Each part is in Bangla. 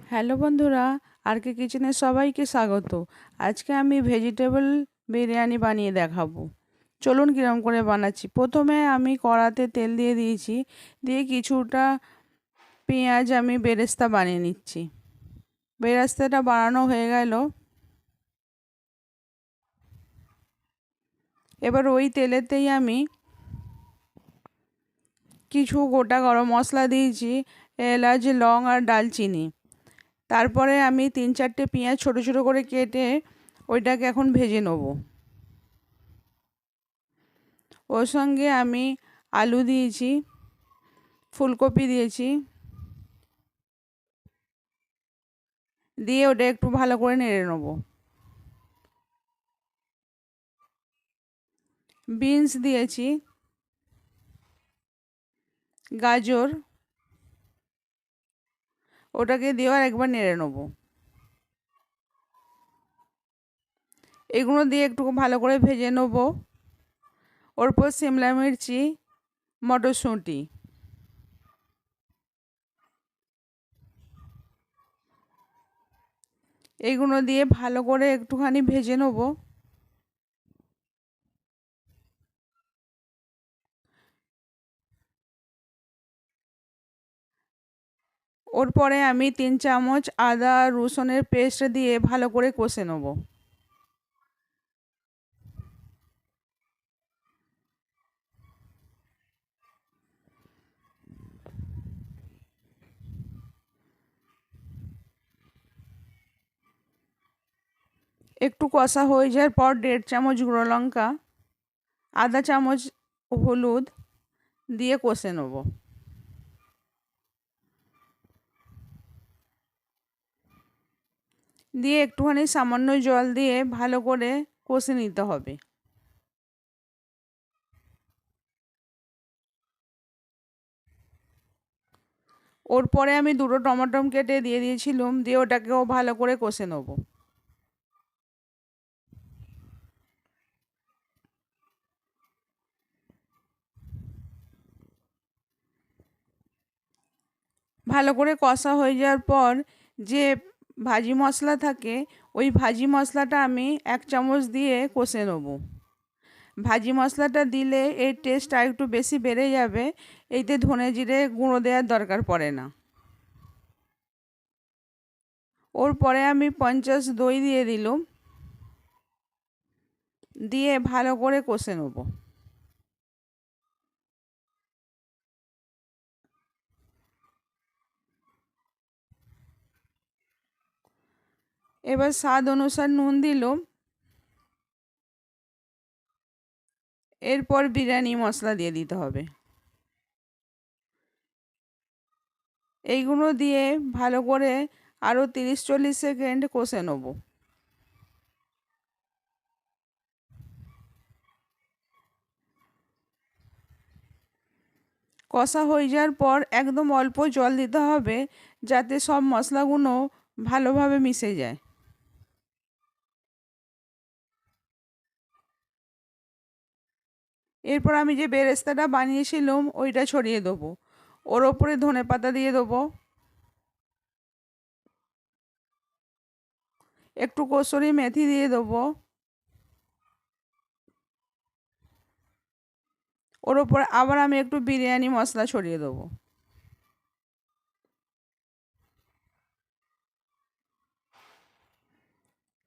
হ্যালো বন্ধুরা, আর কে কিচেনে সবাইকে স্বাগত। আজকে আমি ভেজিটেবল বিরিয়ানি বানিয়ে দেখাবো। চলুন কিরম করে বানাচ্ছি। প্রথমে আমি কড়াতে তেল দিয়ে দিয়েছি, দিয়ে কিছুটা পেঁয়াজ আমি বেরেস্তা বানিয়ে নিচ্ছি। বেরেস্তাটা বানানো হয়ে গেল, এবার ওই তেলেতেই আমি কিছু গোটা গরম মশলা দিয়েছি, এলাচ, লং আর ডালচিনি। তারপরে আমি 3-4টে পেঁয়াজ ছোটো ছোটো করে কেটে ওইটাকে এখন ভেজে নেব। ওর সঙ্গে আমি আলু দিয়েছি, ফুলকপি দিয়েছি, দিয়ে ওটা একটু ভালো করে নেড়ে নেব। বিনস দিয়েছি, গাজর, ওটাকে দিয়েও একবার নেড়ে নেব। এগুলো দিয়ে একটু ভালো করে ভেজে নেব। ওর পর শিমলা মির্চি, মটরশুঁটি, এইগুলো দিয়ে ভালো করে একটুখানি ভেজে নেব। ওর পরে আমি 3 চামচ আদা রসুনের পেস্ট দিয়ে ভালো করে কষে নেব। একটু কষা হয়ে যাওয়ার পর 1.5 চামচ গুঁড়ো লঙ্কা, আধা চামচ হলুদ দিয়ে কষে নেব। দিয়ে একটুখানি সামান্য জল দিয়ে ভালো করে কষে নিতে হবে। ওর পরে আমি 2টো টমেটো কেটে দিয়ে দিয়েছিলাম, দিয়ে ওটাকেও ভালো করে কষে নেব। ভালো করে কষা হয়ে যাওয়ার পর যে ভাজি মশলা থাকে, ওই ভাজি মশলাটা আমি 1 চামচ দিয়ে কষে নেব। ভাজি মশলাটা দিলে এর টেস্ট আর একটু বেশি বেড়ে যাবে। এইতে ধনে জিরে গুঁড়ো দেওয়ার দরকার পড়ে না। ওর পরে আমি 50 দই দিয়ে দিলাম, দিয়ে ভালো করে কষে নেব। এবার স্বাদ অনুসার নুন দিলাম। এরপর বিরিয়ানি মশলা দিয়ে দিতে হবে। এইগুলো দিয়ে ভালো করে আরও 30-40 সেকেন্ড কষে নেব। কষা হয়ে যাওয়ার পর একদম অল্প জল দিতে হবে, যাতে সব মশলাগুলো ভালোভাবে মিশে যায়। এরপর আমি যে বেরেস্তাটা বানিয়েছিলাম ওইটা ছড়িয়ে দেবো। ওর ওপরে ধনেপাতা দিয়ে দেবো, একটু কসুরি মেথি দিয়ে দেবো। ওর ওপর আবার আমি একটু বিরিয়ানি মশলা ছড়িয়ে দেবো।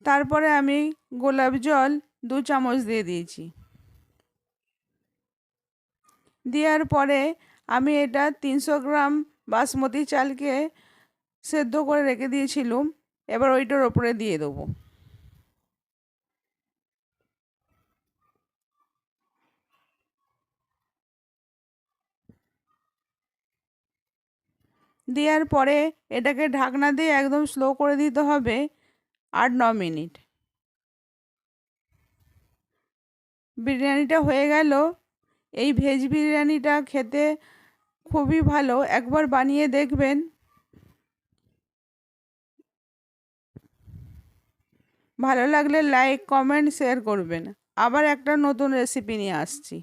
তারপরে আমি গোলাপ জল 2 চামচ দিয়ে দিয়েছি। দেওয়ার পরে আমি এটা 300 গ্রাম বাসমতি চালকে সেদ্ধ করে রেখে দিয়েছিলাম, এবার ওইটার ওপরে দিয়ে দেবো। দেওয়ার পরে এটাকে ঢাকনা দিয়ে একদম স্লো করে দিতে হবে 8-9 মিনিট। বিরিয়ানিটা হয়ে গেল। এই ভেজ বিরিয়ানিটা খেতে খুবই ভালো, একবার বানিয়ে দেখবেন। ভালো লাগলে লাইক, কমেন্ট, শেয়ার করবেন। আবার একটা নতুন রেসিপি নিয়ে আসছি।